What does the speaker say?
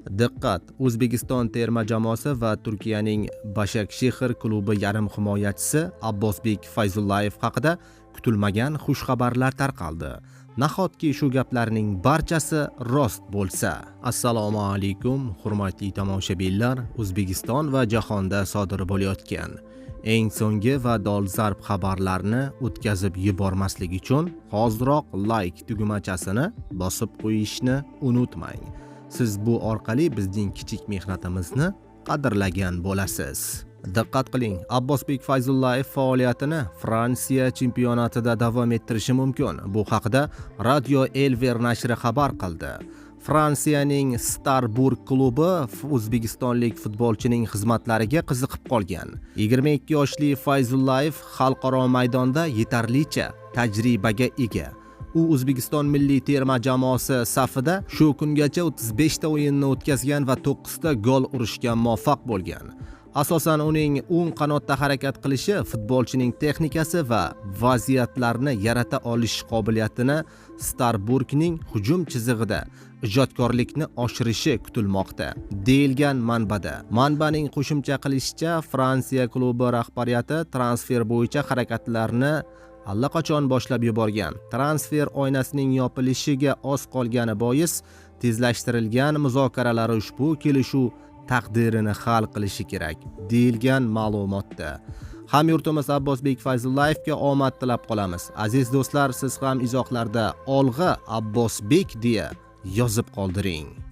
Diqqat! O'zbekiston terma jamoasi va Turkiyaning Başakşehir klubi yarim himoyachisi Abbosbek Fayzullayev haqida kutilmagan xushxabarlar tarqaldi. Nahotki shu gaplarning barchasi rost bo'lsa. Assalomu alaykum, hurmatli tomoshabinlar. O'zbekiston va jahonda sodir bo'layotgan eng so'nggi va dolzarb xabarlarni o'tkazib yubormaslik uchun hoziroq like tugmachasini bosib qo'yishni unutmang. Siz bu orqali bizning kichik mehnatimizni qadrlagan bo'lasiz. Diqqat qiling, Abbosbek Fayzullayev faoliyatini Fransiya chempionatida davom ettirishi mumkin. Bu haqida Radio Elver nashri xabar qildi. Fransiyaning Starburg klubi o'zbekistonlik futbolchining xizmatlariga qiziqib qolgan. 22 yoshli Fayzullayev xalqaro maydonda yetarlicha tajribaga ega. U O'zbekiston milliy terma jamoasi safida shu kungacha 35 ta o'yinni o'tkazgan va 9 ta gol urishga muvaffaq bo'lgan. Asosan uning o'ng qanotda harakat qilishi, futbolchining texnikasi va vaziyatlarni yarata olish qobiliyatini Starburgning hujum chizig'ida ijodkorlikni oshirishi kutilmoqda, deyilgan manbada. Manbaning qo'shimcha qilishicha, Fransiya klubi rahbariyati transfer bo'yicha harakatlarni allaqachon boshlab yuborgan. Transfer oynasining yopilishiga oz qolgani bois tezlashtirilgan muzokaralar ushbu kelishuv taqdirini hal qilishi kerak, deyilgan ma'lumotda. Hamyurtimiz Abbosbek Fayzullayevga omad tilab qolamiz. Aziz do'stlar, siz ham izohlarda olg'a Abbosbek deya yozib qoldiring.